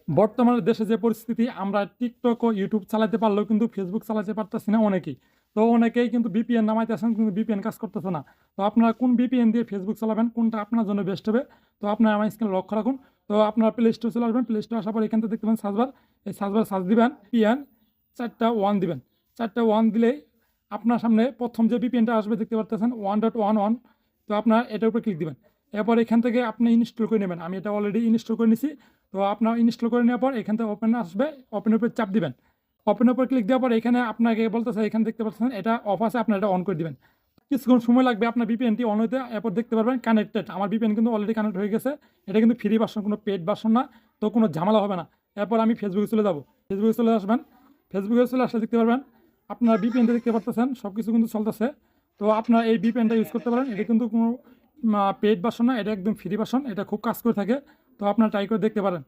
বর্তমানে দেশে যে পরিস্থিতি, আমরা টিকটক ও ইউটিউব চালাতে পারলেও কিন্তু ফেসবুক চালাতে পারতেছি না অনেকেই। তো অনেকেই কিন্তু বিপিএন নামাইতেছেন, কিন্তু বিপিএন কাজ করতেছে না। তো আপনারা কোন বিপিএন দিয়ে ফেসবুক চালাবেন, কোনটা আপনার জন্য বেস্ট হবে? তো আপনারা আমার স্ক্রিনে লক্ষ্য রাখুন। তো আপনারা প্লে স্টোর চলে আসবেন, প্লে স্টোর আসার পর এখান থেকে দেখতে পাবেন সার্চবার, এই সার্চবার সার্চ দিবেন পিএন 4টা 1 দিবেন। 4টা 1 দিলেই আপনার সামনে প্রথম যে বিপিএনটা আসবে দেখতে পারতেছেন 1.11। তো আপনার এটার উপর ক্লিক দিবেন। এরপর এখান থেকে আপনি ইনস্টল করে নেবেন, আমি এটা অলরেডি ইনস্টল করে নিছি। তো আপনার ইনস্টল করে নেওয়ার পর এখান থেকে ওপেন আসবে, ওপেনের উপর চাপ দিবেন। ওপেনের উপর ক্লিক দেওয়ার পর এখানে আপনাকে বলতেছে, এখানে দেখতে পাচ্ছেন এটা অফ আছে, আপনার এটা অন করে দিবেন। কিছুক্ষণ সময় লাগবে আপনার বিপিএনটি অন হতে। এরপর দেখতে পারবেন কানেক্টেড, আমার বিপিএন কিন্তু অলরেডি কানেক্ট হয়ে গেছে। এটা কিন্তু ফ্রি ভার্সন, কোনো পেড ভার্সন না। তো কোনো ঝামেলা হবে না। এরপর আমি ফেসবুকে চলে যাব, ফেসবুকে চলে আসবেন। ফেসবুকে চলে আসলে দেখতে পারবেন আপনার বিপিএনটা দেখতে পাচ্ছেন সব কিছু কিন্তু চলতেছে। তো আপনার এই বিপিএনটা ইউজ করতে পারেন, এটা কিন্তু কোনো পেড ভার্সন না, এটা একদম ফ্রি ভার্সন, এটা খুব কাজ করে থাকে। তো আপনার ট্রাই করে দেখতে পারেন।